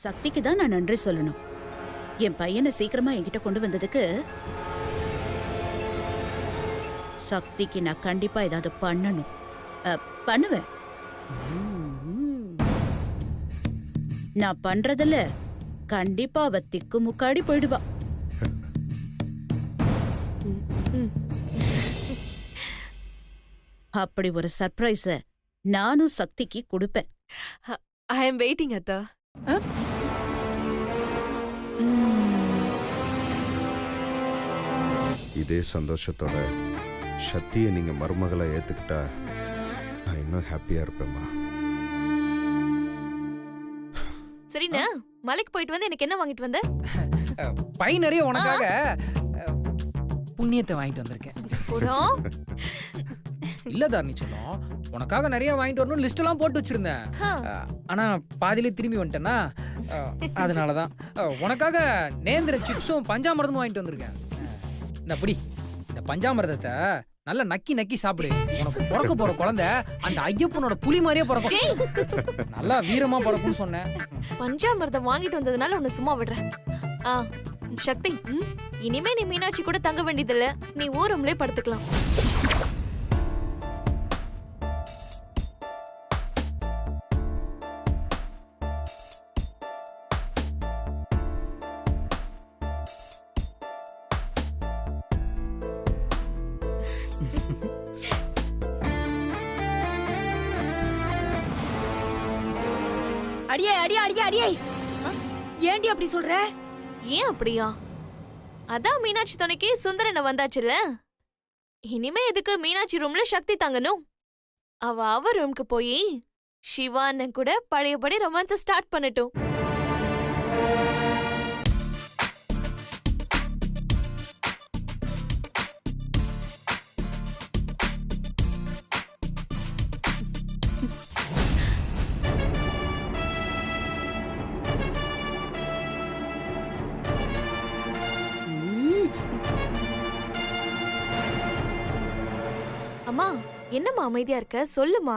சக்திக்கு தான் நான் நன்றி சொல்லணும். என் பையனை சீக்கிரமா என்கிட்ட கொண்டு வந்ததுக்கு சக்திக்கு நான் கண்டிப்பா ஏதாவது பண்ணணும். பண்ணுவேன். நான் பண்றதுல கண்டிப்பா அவ திக்கு முக்காடி போயிடுவா. அப்படி ஒரு சர்ப்ரைஸ நானும் சக்திக்கு கொடுப்பேன். ஐ அம் வெயிட்டிங் அத்தா. இதே சந்தோஷத்தோட சக்தியை நீங்க மருமகளை ஏத்துக்கிட்டா நான் இன்னும் ஹாப்பியா இருப்பேம்மா. சரிண்ணா, மலைக்கு போயிட்டு வந்து எனக்கு என்ன வாங்கிட்டு வந்த? பை நிறைய உனக்காக புண்ணியத்தை வாங்கிட்டு வந்திருக்கேன். இல்ல தாரணி சொல்லும், உனக்காக நிறைய வாங்கிட்டு வரணும் லிஸ்ட் எல்லாம் போட்டு வச்சிருந்தேன். ஆனா பாதியிலே திரும்பி வந்துட்டேன்னா அதனாலதான் உனக்காக நேந்திர சிப்ஸும் பஞ்சாமிரதமும் வாங்கிட்டு வந்திருக்கேன். இந்த அப்படி இந்த பஞ்சாமிரதத்தை நல்லா நக்கி நக்கி சாப்பிடு. உனக்கு பிறக்க போற குழந்தை அந்த ஐயப்பனோட புலி மாதிரியே பிறக்கும். நல்லா வீரமா பிறக்கும்னு சொன்னேன். பஞ்சாமிரதம் வாங்கிட்டு வந்ததுனால உன்னை சும்மா விடுறேன். சக்தி, இனிமே நீ மீனாட்சி கூட தங்க வேண்டியதில்ல. நீ ஊரம்லே படுத்துக்கலாம். அடியே அடியே அடியே அடியே, ஏண்டி அப்படி சொல்ற? ஏன் அப்படியா? அதான் மீனாட்சி துணைக்கு சுந்தரனை வந்தாச்சுல்ல. இனிமே எதுக்கு மீனாட்சி ரூம்ல சக்தி தங்கணும்? அவ ரூம்க்கு போய் சிவா அண்ணன் கூட பழையபடி ரொமான்ஸ ஸ்டார்ட் பண்ணட்டும். அம்மா, என்னம்மா அமைதியா இருக்க? சொல்லுமா.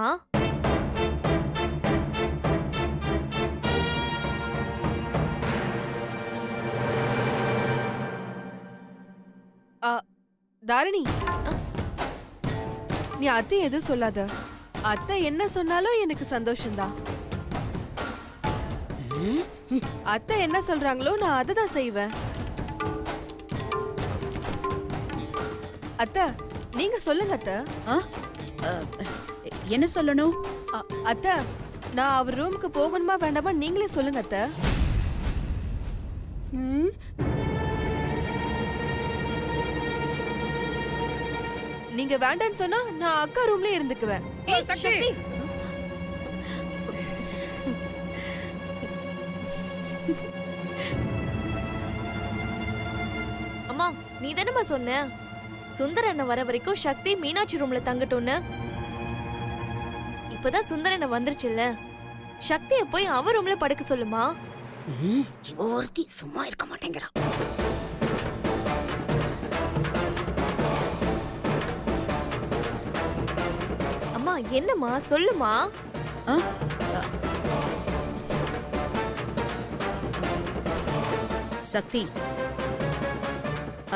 தாரணி, நீ அத்தை எதுவும் சொல்லாத. அத்தை என்ன சொன்னாலும் எனக்கு சந்தோஷம்தான். அத்தை என்ன சொல்றாங்களோ நான் அதை தான் செய்வேன். அத்தை, நீங்க சொல்லுங்க அத்தை. என்ன சொல்லணும்? அத்தை, நான் அவர் ரூமுக்கு போகணுமா வேண்டாமா நீங்களே சொல்லுங்க அத்தை. நீங்க வேண்டான்னு சொன்னா நான் அக்கா ரூம்ல இருந்துக்குவேன். அம்மா, நீ தானம்மா சொன்ன சுந்தரண்ண வர வரைக்கும் சக்தி மீனாட்சி ரூம்ல தங்கட்டும்னு. இப்பதான் சுந்தரண்ண வந்துருச்சுல்ல, சக்திய போய் அவ ரூம்ல படுக்க சொல்லுமா. ஒருத்தி சும்மா இருக்க மாட்டேங்கிறா. அம்மா, என்னம்மா சொல்லுமா. சக்தி,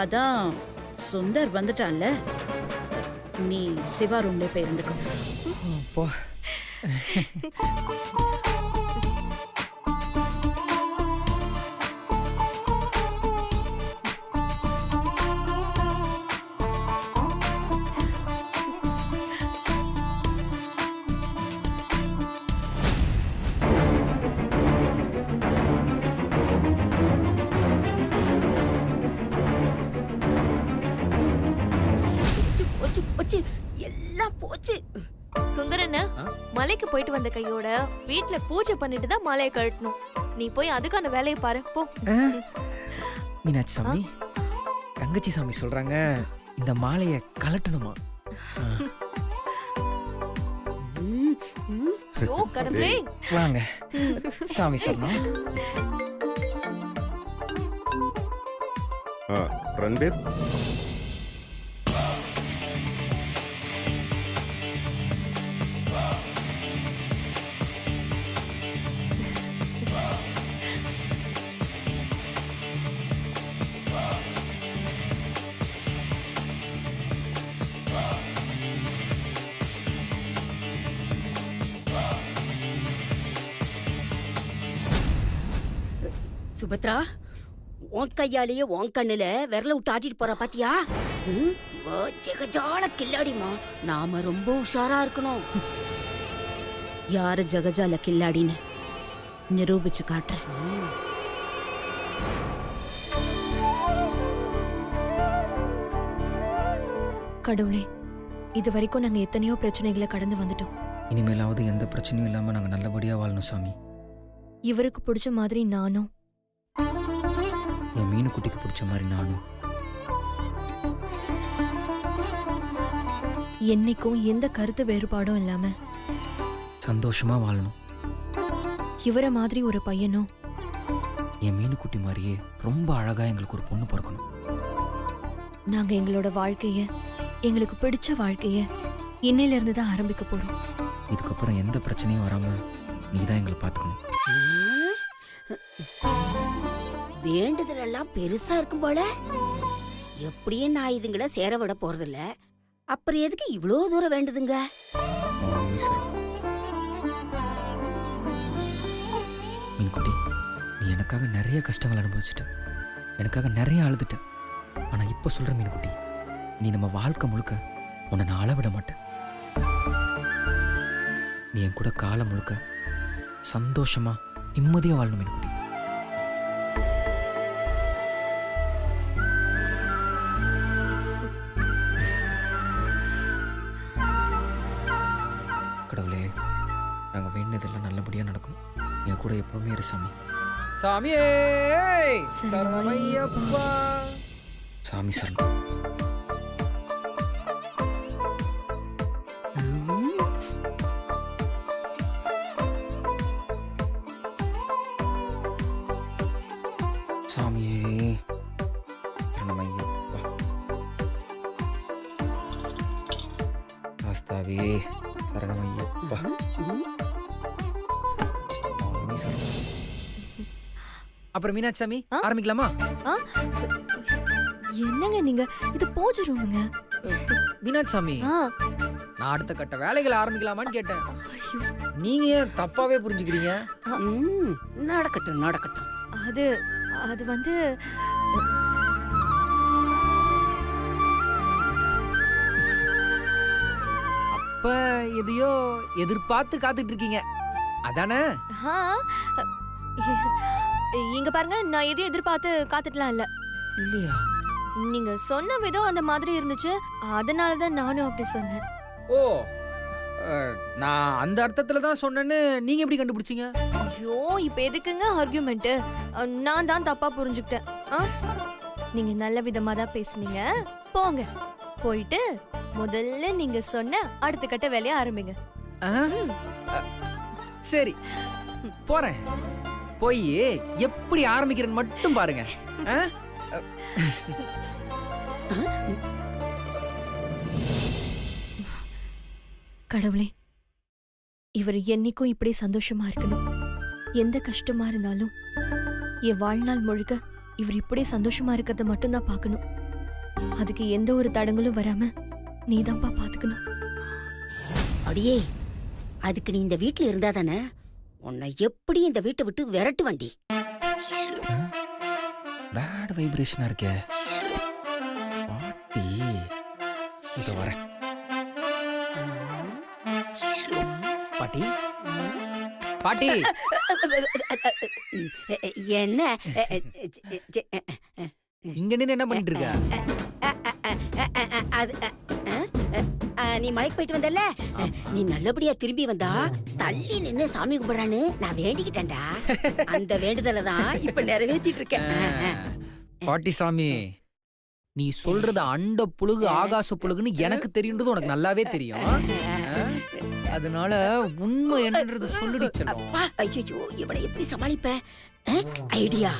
அதான் சுந்தர் வந்துட்டான்ல, நீ சிவா ரூம்ல போய் இருந்துக்கோ. எல்லாம் போச்சு. சுந்தரண்ண, மலைக்கு போயிட்டு வந்த கையோட வீட்ல பூஜை பண்ணிட்டு தான் மாலையை கழட்டணும். நீ போய் அதுக்கான வேலையை பாரு போ. மீனாட்சி சாமி, தங்கச்சி சாமி சொல்றாங்க இந்த மாலையை கலட்டணுமா? ஓ கடவுளே, வாங்க சாமி சொன்னோம். ரன்பீர், சுபத்ரா, உன் கையாலேயே உன் கண்ணுல விரல விட்டு ஆட்டிட்டு போறா பாத்தியா? இவ ஜெகஜால கில்லாடிமா. நாம ரொம்ப உஷாரா இருக்கணும். யாரு ஜகஜால கில்லாடின்னு நிரூபிச்சு காட்டுறேன். கடவுளே, இது வரைக்கும் நாங்க எத்தனையோ பிரச்சனைகளை கடந்து வந்துட்டோம். இனிமேலாவது எந்த பிரச்சனையும் இல்லாம நாங்க நல்லபடியா வாழணும் சாமி. இவருக்கு பிடிச்ச மாதிரி நானும், என் மீனு குட்டிக்கு பிடிச்ச மாதிரி நானும். என்னைக்கும் எந்த கருத்து வேறுபாடும் இல்லாம சந்தோஷமா வாழணும். இவரை மாதிரி ஒரு பையனும், என் மீனு குட்டி மாதிரியே ரொம்ப அழகா எங்களுக்கு ஒரு பொண்ணு பிறக்கணும். நாங்க எங்களோட வாழ்க்கைய, எங்களுக்கு பிடிச்ச வாழ்க்கைய இன்னையில இருந்து தான் ஆரம்பிக்க போறோம். இதுக்கப்புறம் எந்த பிரச்சனையும் வராம நீதான் எங்களை பாத்துக்கணும். வேண்டுதல் எல்லாம் பெருசா இருக்கும் போல. எப்படியும் நான் இதுங்களை சேர விட போறதில்ல. அப்புறம் எதுக்கு இவ்வளோ தூரம் வேண்டுதுங்க? மீன்குட்டி, நீ எனக்காக நிறைய கஷ்டங்கள் அனுபவிச்சுட்ட, எனக்காக நிறைய அழுதுட்ட. ஆனா இப்ப சொல்ற மீன்குட்டி, நீ நம்ம வாழ்க்கை முழுக்க உன்னை நான் அளவிட மாட்டேன். நீ என் கூட காலம் முழுக்க சந்தோஷமா நிம்மதியா வாழணும் மீன்குட்டி. கடவுளே, நாங்க வேண்டியதெல்லாம் நல்லபடியா நடக்கும். என் கூட எப்பவுமே இரு சாமி. சாமியே சரணமையப்பா. சாமி சரணம். சாமியே சரணமையப்பா. ஆஸ்தாவே சரணமையப்பா. அப்புறம் மீனாட்சாமி ஆரம்பிக்கலாமா? என்னங்க நீங்க, இது பூஜை ரூமுங்க. மீனாட்சாமி, நான் அடுத்த கட்ட வேலைகளை ஆரம்பிக்கலாமான்னு கேட்டேன். நீங்க ஏன் தப்பாவே புரிஞ்சுக்கிறீங்க? நடக்கட்டும் நடக்கட்டும். அது அது வந்து அப்ப எதையோ எதிர்பார்த்து காத்துட்டு இருக்கீங்க அதானே? இங்க பாருங்க, நான் எதையும் எதிர்பார்த்து காத்துட்டுலாம் இல்ல. இல்லையா? நீங்க சொன்ன விதம் அந்த மாதிரி இருந்துச்சு, அதனாலதான் நானும் அப்படி சொன்னேன். ஓ, நான் அந்த அர்த்தத்துல தான் சொன்னேன்னு நீங்க எப்படி கண்டுபிடிச்சீங்க? ஐயோ, இப்ப எதுக்குங்க ஆர்கியூமெண்ட்? நான் தான் தப்பா புரிஞ்சுக்கிட்டேன். நீங்க நல்ல விதமா தான் பேசுனீங்க. போங்க, போயிட்டு முதல்ல நீங்க சொன்ன அடுத்த கட்ட வேலையை ஆரம்பிங்க. சரி, போறேன். போய் எப்படி ஆரம்பிக்கிறேன்னு மட்டும் பாருங்க. கடவுளே, இவர் என்னைக்கும் இப்படி சந்தோஷமா இருக்கணும். எந்த கஷ்டமா இருந்தாலும் என் வாழ்நாள் முழுக்க இவர் இப்படி சந்தோஷமா இருக்கிறத மட்டும்தான் பார்க்கணும். அதுக்கு எந்த ஒரு தடங்களும் வராம நீதான்ப்பா பாத்துக்கணும். அடியே, அதுக்கு நீ இந்த வீட்டுல இருந்தா தானே உன்னை எப்படி இந்த வீட்டை விட்டு விரட்டு வண்டி. பேட் வைப்ரேஷனா இருக்கே பாட்டி. இத வரேன் பாட்டி. பாட்டி என்ன இங்க நின்னு என்ன பண்ணிட்டு இருக்க? அது நீ மலைக்கு போயிட்டு வந்தல, நீ நல்லபடியா திரும்பி வந்தா தள்ளி நின்னு சாமி கும்பிடுறான்னு நான் வேண்டிக்கிட்டேன்டா. அந்த வேண்டுதலை தான் இப்ப நிறைவேற்றிட்டு இருக்கேன். பாட்டி சாமி, நீ சொல்றது அண்ட புழுகு ஆகாச புழுகுன்னு எனக்கு தெரியுன்றது உனக்கு நல்லாவே தெரியும். அதனால உண்மை என்னன்றது சொல்லிடி செல்லம். ஐயோ, இவனை எப்படி சமாளிப்ப? ஐடியா.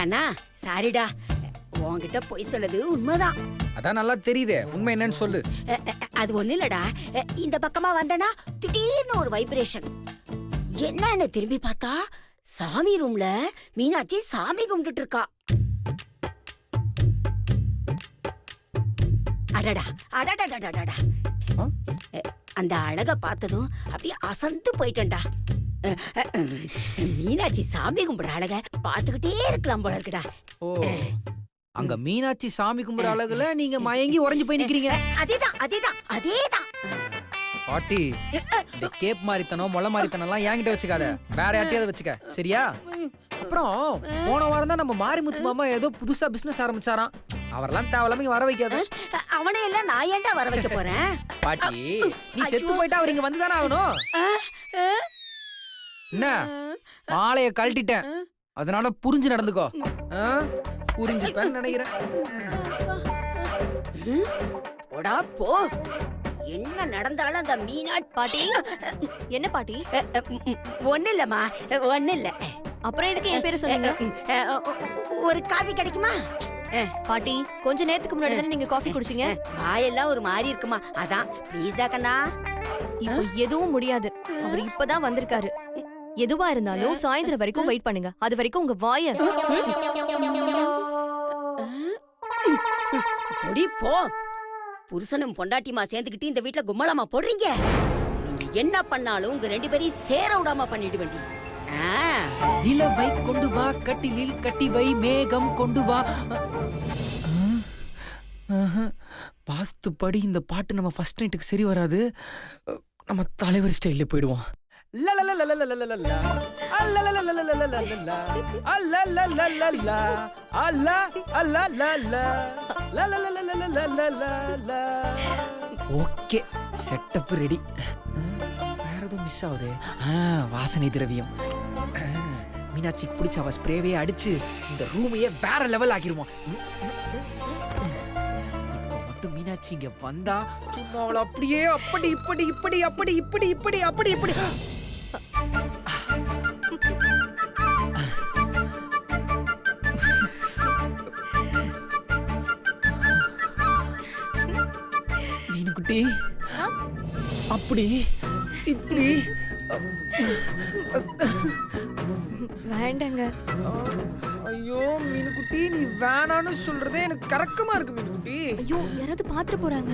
கண்ணா, சாரிடா, உன்கிட்ட போய் சொல்லுது உண்மைதான். அதான் நல்லா தெரியுதே, உண்மை என்னன்னு சொல்லு. அது ஒண்ணு இல்லடா, இந்த பக்கமா வந்தனா திடீர்னு ஒரு வைப்ரேஷன். என்னன்னு திரும்பி பார்த்தா சாமி ரூம்ல மீனாட்சி சாமி கும்பிட்டு இருக்கா. அடடா அடடா, அந்த அழக பார்த்ததும் அப்படியே அசந்து போயிட்டேன்டா. மீனாட்சி சாமி கும்பிடுற அழக பாத்துக்கிட்டே இருக்கலாம் போல இருக்குடா. ஓ அங்க மீனாட்சி சாமி கும்பிடுற அழகுல நீங்க மயங்கி உறைஞ்சு போய் நிக்கிறீங்க. அதேதான். பாட்டி இந்த கேப் மாரித்தனம் மொளை மாரித்தனம் எல்லாம் என்கிட்ட வச்சுக்காத, வேற யார்ட்டையாவது வச்சுக்க சரியா? அப்புறம் போன வாரம் தான் நம்ம மாரிமுத்து மாமா ஏதோ புதுசா பிசினஸ் ஆரம்பிச்சாராம். அவரெல்லாம் தேவையில்லாம வர வைக்காத. அவனை எல்லாம் நான் ஏன்டா வர வைக்க போறேன்? பாட்டி நீ செத்து போயிட்டா அவர் இங்க வந்துதானே ஆகணும். என்ன மாலைய கழட்டிட்டேன், அதனால புரிஞ்சு நடந்துக்கோ. புரிஞ்சுப்பேன்னு நினைக்கிறேன். போடா போ. என்ன நடந்தாலும் அந்த மீனாட்சி. பாட்டி என்ன பாட்டி? ஒண்ணு இல்லம்மா, ஒண்ணு இல்ல. அப்புறம் எதுக்கு என் பேரு சொன்னீங்க? ஒரு காபி கிடைக்குமா? பாட்டி கொஞ்ச நேரத்துக்கு முன்னாடி தானே நீங்க காஃபி குடிச்சீங்க. வாயெல்லாம் ஒரு மாதிரி இருக்குமா, அதான். ப்ளீஸ்டா கண்ணா. இப்போ எதுவும் முடியாது, அவர் இப்பதான் வந்திருக்காரு. எதுவா இருந்தாலும் சாயந்தரம் வரைக்கும் வெயிட் பண்ணுங்க. அது வரைக்கும் உங்க வாய பொடி போ. புருஷனும் பொண்டாட்டிமா சேர்ந்துக்கிட்டு இந்த வீட்டுல கும்மலாமா போடுறீங்க. நீங்க என்ன பண்ணாலும் உங்க 2 பேரையும் சேர விடாம பண்ணிட்டு வேண்டி. நிலவை கொண்டு வா, கட்டிலில் கட்டி வை, மேகம் கொண்டு வா. வாஸ்துப்படி இந்த பாட்டு நம்ம ஃபர்ஸ்ட் நைட்டுக்கு சரி வராது. நம்ம தலைவர் ஸ்டைல்ல போயிடுவோம். Okay setup ready. வேற எதுவும் மிஸ் ஆகுது. வாசனை திரவியம். மீனாட்சி பிடிச்ச அவ ஸ்ப்ரேவே அடிச்சு இந்த ரூமையே வேற லெவல் ஆக்கிருவோம். மட்டும் மீனாட்சி இங்க வந்தா சும்மா அவளை அப்படியே அப்படி இப்படி இப்படி அப்படி இப்படி இப்படி அப்படி இப்படி. மீனுக்குட்டி அப்படி இப்படி. வேண்டாங்க. ஐயோ மீனுக்குட்டி நீ வேணான்னு சொல்றதே எனக்கு கரக்கமா இருக்கு மீனுக்குட்டி. ஐயோ யாராவது பாத்துட்டு போறாங்க.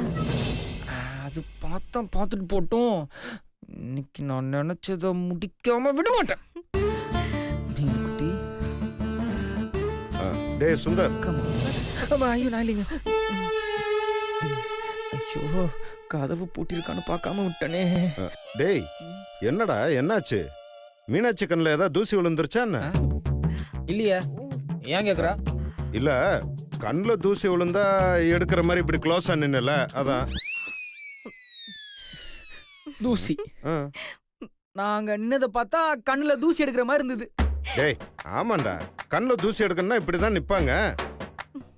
அது பார்த்துட்டு போட்டும். இன்னைக்கு நான் நினைச்சத முடிக்காம விட மாட்டேன். மீனுக்குட்டி டேய் சுந்தர், ஐயோ நான் இல்லைங்க. ஐயோ கதவு பூட்டிருக்கான்னு பார்க்காம விட்டனே. டேய் என்னடா என்னாச்சு? மீனாட்சி கண்ணில் ஏதாவது தூசி விழுந்துருச்சா என்ன? இல்லையா, ஏன் கேக்குறா? இல்ல கண்ணில் தூசி விழுந்தா எடுக்கிற மாதிரி இப்படி க்ளோஸா நின்னல, அதான். தூசி நாங்க நின்னதை பார்த்தா கண்ணுல தூசி எடுக்கிற மாதிரி இருந்தது. டேய் ஆமாண்டா, கண்ணில் தூசி எடுக்கணும்னா இப்படிதான் நிப்பாங்க.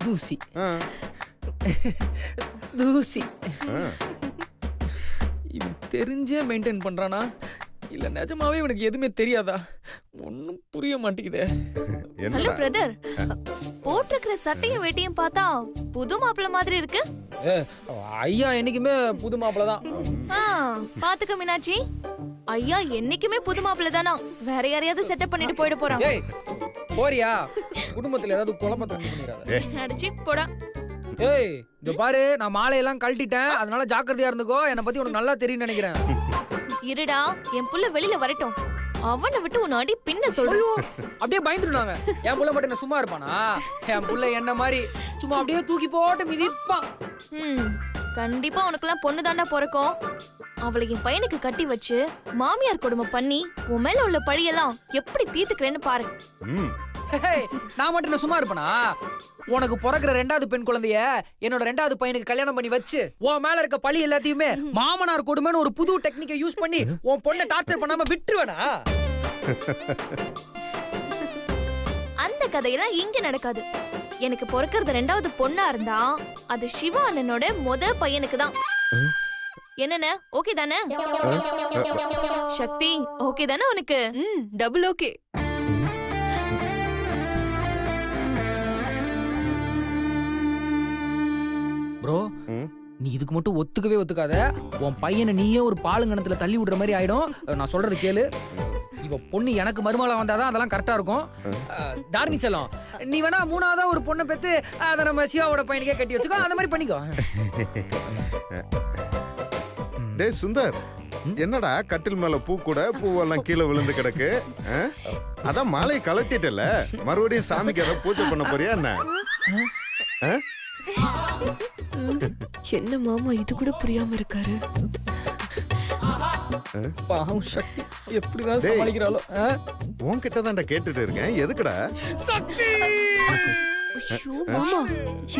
தூசி தூசி இவன் தெரிஞ்சே மெயின்டைன் பண்றானா இல்ல நிஜமாவே இவனுக்கு எதுவுமே தெரியாதா? ஒன்னும் புரிய மாட்டேங்குதே. ஹலோ பிரதர், போட்டிருக்கிற சட்டையும் வேட்டியும் பார்த்தா புது மாப்பிள்ள மாதிரி இருக்கு. ஐயா என்னைக்குமே புது மாப்பிள்ள தான். பாத்துக்க மீனாட்சி, ஐயா என்னைக்குமே புது மாப்பிள்ள தானா, வேற யாரையாவது செட்டப் பண்ணிட்டு போயிட போறான். போறியா? குடும்பத்துல ஏதாவது குழப்பத்தை பண்ணிடாத. அடிச்சு போடா. ஏய் இந்த பாரு, நான் மாலையெல்லாம் கழட்டிட்டேன், அதனால ஜாக்கிரதையா இருந்துக்கோ. என்னை பத்தி உனக்கு நல்லா தெரியும் நினைக்கிறேன். இருடா, என் புள்ள வெளியில வரட்டும், அவனை விட்டு உன் அடி பின்ன சொல்றோம். அப்படியே பயந்துட்டாங்க. என் புள்ள மட்டும் என்ன சும்மா இருப்பானா? என் புள்ள என்ன மாதிரி சும்மா அப்படியே தூக்கி போட்டு மிதிப்பான். கண்டிப்பா உனக்கெல்லாம் பொண்ணு தாண்டா பிறக்கும். அவளை என் பையனுக்கு கட்டி வச்சு மாமியார் கொடுமை பண்ணி உன் மேல உள்ள பழியெல்லாம் எப்படி தீர்த்துக்கிறேன்னு பாரு. நான் மட்டும் என்ன சும்மா இருப்பேனா? உனக்கு பிறக்கிற 2வது பெண் குழந்தைய என்னோட 2வது பையனுக்கு கல்யாணம் பண்ணி வச்சு உன் மேல இருக்க பழி எல்லாத்தையுமே மாமனார் கொடுமைன்னு ஒரு புது டெக்னிக்கை யூஸ் பண்ணி உன் பொண்ணை டார்ச்சர் பண்ணாம விட்டுருவேனா? அந்த கதையெல்லாம் இங்க நடக்காது. எனக்கு பிறக்கிறது 2வது பொண்ணா இருந்தா அது சிவா அண்ணனோட முத பையனுக்கு தான். என்னென்ன ஓகே தானே? சக்தி ஓகே தானே உனக்கு? Double okay. ப்ரோ நீ இதுக்கு மட்டும் ஒத்துக்காத. உன் பையனை நீயே ஒரு பாலுங்கணத்துல தள்ளி விடுற மாதிரி ஆயிடும். நான் சொல்றது கேளு. இவ பொண்ணு எனக்கு மருமகளா வந்தாதான் அதெல்லாம் கரெக்டா இருக்கும். தாரணி செல்லம், நீ வேணா 3வதா ஒரு பொண்ணை பெத்து அதை நம்ம சிவாவோட பையனுக்கே கட்டி வச்சுக்கோ. அந்த மாதிரி பண்ணிக்கோ. டேய் சுந்தர், என்னடா கட்டில் மேல பூ கூட பூவெல்லாம் கீழே விழுந்து கிடக்கு ஆ? அதான் மாலையை கலட்டிட்டல மறுபடியும் சாமிக்கு ஏதாவது பூஜை பண்ண போறியா என்ன ஆ? என்ன மாமா இது கூட புரியாம இருக்காரு? பாவம் சக்தி எப்படிதான் டேய். சமாளிக்கிறாளோ உன்கிட்ட தான்டா கேட்டுட்டு இருக்கேன் எதுக்குடா சக்தி ஐயோ மாமா,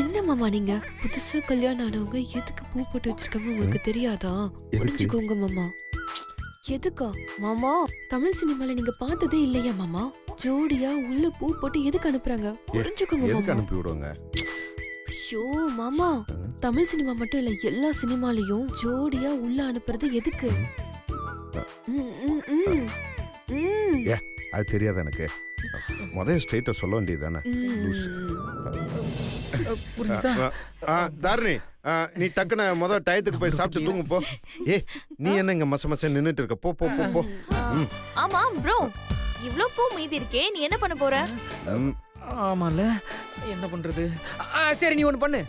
என்ன மாமா நீங்க புதுசா கல்யாணம் ஆனவங்க எதுக்கு பூ போட்டு வச்சிருக்காங்க உங்களுக்கு தெரியாதா? புரிஞ்சுக்கோங்க மாமா. எதுக்கா மாமா? தமிழ் சினிமால நீங்க பார்த்ததே இல்லையா மாமா? ஜோடியா உள்ள பூ போட்டு எதுக்கு அனுப்புறாங்க? புரிஞ்சுக்கோங்க எதுக்கு மாமா. அனுப்பி விடுவாங்க ஐயோ மாமா, தமிழ் சினிமா மட்டும் இல்ல எல்லா சினிமாலயும் ஜோடியா உள்ள அனுப்புறது எதுக்கு? ம், ம், ம். ம். ஏ அது தெரியாது எனக்கு முதல்ல ஸ்ட்ரெயிட்டா சொல்ல வேண்டியது தானே லூசு. புரிஞ்சுதா? தாரணி நீ டக்குன முதல் டயத்துக்கு போய் சாப்பிட்டு தூங்கு போ. ஏ நீ என்ன இங்க மச மச நின்னுட்டு இருக்க போ போ போ போ. ம், ஆமா ப்ரோ, இவ்ளோ பூ மீதி இருக்கே, நீ என்ன பண்ண போற? ம். ஆமால என்ன பண்றது? சரி நீ ஒண்ணு பண்ணு,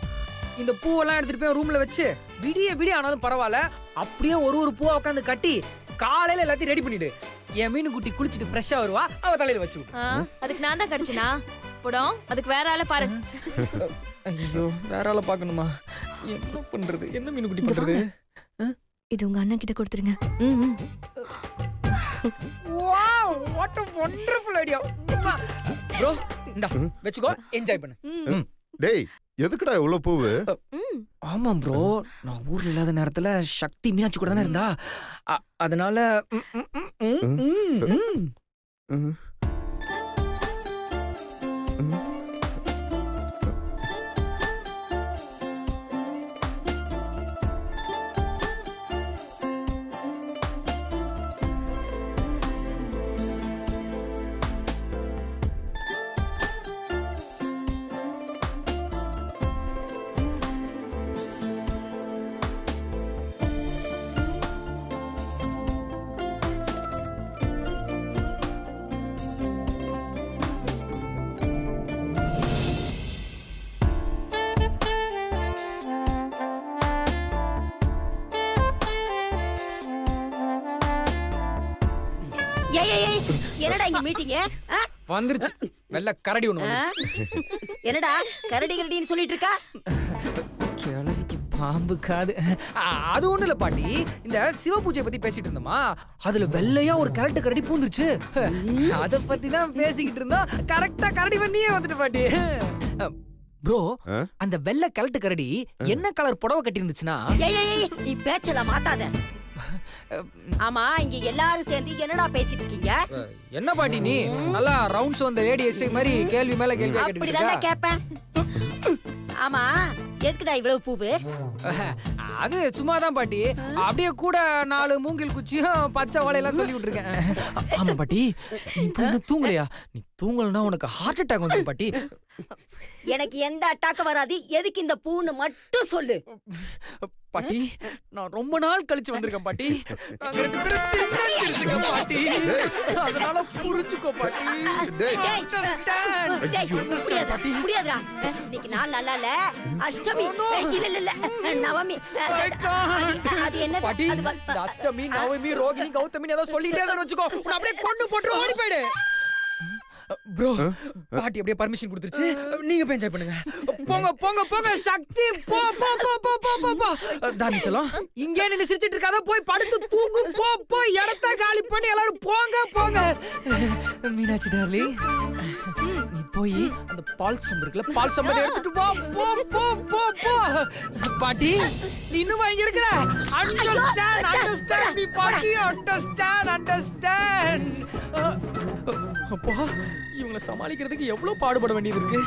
இந்த பூவெல்லாம் எடுத்துட்டு போய் ரூம்ல வச்சு விடிய விடிய ஆனாலும் பரவாயில்ல அப்படியே ஒரு பூவா உட்காந்து கட்டி காலையில எல்லாத்தையும் ரெடி பண்ணிடு. என் மீன் குட்டி குளிச்சுட்டு ஃப்ரெஷ்ஷா வருவா, அவ தலையில வச்சு விடு. அதுக்கு நான் தான் கிடைச்சனா படம், அதுக்கு வேற ஆள பாரு. ஐயோ வேற ஆள பாக்கணுமா? என்ன பண்றது? என்ன மீன் குட்டி பண்றது? இது உங்க அண்ணன் கிட்ட கொடுத்துருங்க. Wow what a wonderful idea. Bro இந்தா வெச்சுக்கோ, என்ஜாய் பண்ணு. டேய் எதுக்குடா இவ்வளவு பூவு? ஆமா ப்ரோ, நான் ஊர்ல இல்லாத நேரத்துல சக்தி மீனாட்சி கூட தானே இருந்தா, அதனால ம். ஏய் ஏய் ஏய், என்னடா இங்க மீட்டிங்? வந்துருச்சு வெள்ள கரடி ஒண்ணு வந்துருச்சு. என்னடா கரடி கரடின்னு சொல்லிட்டு இருக்கா? கிழவிக்கு பாம்பு காது. அது ஒண்ணு இல்ல பாட்டி, இந்த சிவ பூஜை பத்தி பேசிட்டு இருந்தோமா, அதுல வெள்ளையா ஒரு கரட்டு கரடி பூந்துருச்சு. அத பத்தி தான் பேசிக்கிட்டு இருந்தோம், கரெக்டா கரடி பண்ணியே வந்துட்டு பாட்டி. ப்ரோ அந்த வெள்ளை கரட்டு கரடி என்ன கலர் புடவை கட்டி இருந்துச்சுன்னா? ஏய் ஏய் ஏய், நீ பேச்சல மாத்தாத. ஆமா இங்க எல்லாரும் சேர்ந்து என்னடா பேசிட்டு இருக்கீங்க? என்ன பாட்டி நீ நல்லா ரவுண்ட்ஸ் வந்த லேடி எஸ்ஐ மாதிரி கேள்வி மேல கேள்வி கேட்டுட்டு அப்படிதானே இருக்க? கேப்பேன். ஆமா எதுக்குடா இவ்வளவு பூவு? அது சும்மாதான் பாட்டி, அப்படியே கூட 4 மூங்கில் குச்சியும் பச்சை வாழையெல்லாம் சொல்லி விட்டுருக்கேன். ஆமா பாட்டி, நீ இப்ப இன்னும் தூங்கலையா? நீ தூங்கலன்னா உனக்கு ஹார்ட் அட்டாக் வந்துடும் பாட்டி. எனக்கு எந்த அட்டாக்கும் வராது, எதுக்கு இந்த பூன்னு மட்டும் சொல்லு. பாட்டி நான் ரொம்ப நாள் கழிச்சு வந்திருக்கேன் பாட்டி, நாங்க 2 பேரும் சின்ன சிறுசுங்க பாட்டி, அதனால புரிஞ்சுக்கோ பாட்டி. டேய். Understand. டேய், முடியாதுடா, முடியாதுடா. இன்னைக்கு நாள் நல்லா இல்ல, அஷ்டமி. இல்ல இல்ல இல்ல நவமி. அது என்ன? பாட்டி இந்த அஷ்டமி நவமி ரோகிணி கௌதமி ஏதோ சொல்லிட்டே தான் வச்சுக்கோ, உன்னை அப்படியே கொண்டு போட்டு ஓடி போயிடு. ப்ரோ பாட்டி அப்படியே பர்மிஷன் கொடுத்துருச்சு, நீங்க போய் என்ஜாய் பண்ணுங்க. போங்க போங்க போங்க சக்தி, போ போ போ போ போ போ போ. தானி செல்லம் இங்கே நின்னு சிரிச்சிட்டு இருக்காத, போய் படுத்து தூங்கு. போ போ, இடத்த காலி பண்ணி எல்லாரும் போங்க போங்க. மீனாட்சி டார்லிங், நீ போய் அந்த பால் சொம்பு இருக்குல்ல, பால் சொம்பை எடுத்துட்டு வா. போ போ போ போ. பாட்டி நீ இன்னும் இங்க இருக்கிற? அண்டர்ஸ்டாண்ட் அண்டர்ஸ்டாண்ட் நீ பாட்டி, அண்டர்ஸ்டாண்ட் அண்டர்ஸ்டாண்ட். அப்பா இவங்களை சமாளிக்கிறதுக்கு எவ்வளவு பாடுபட வேண்டியது இருக்கு.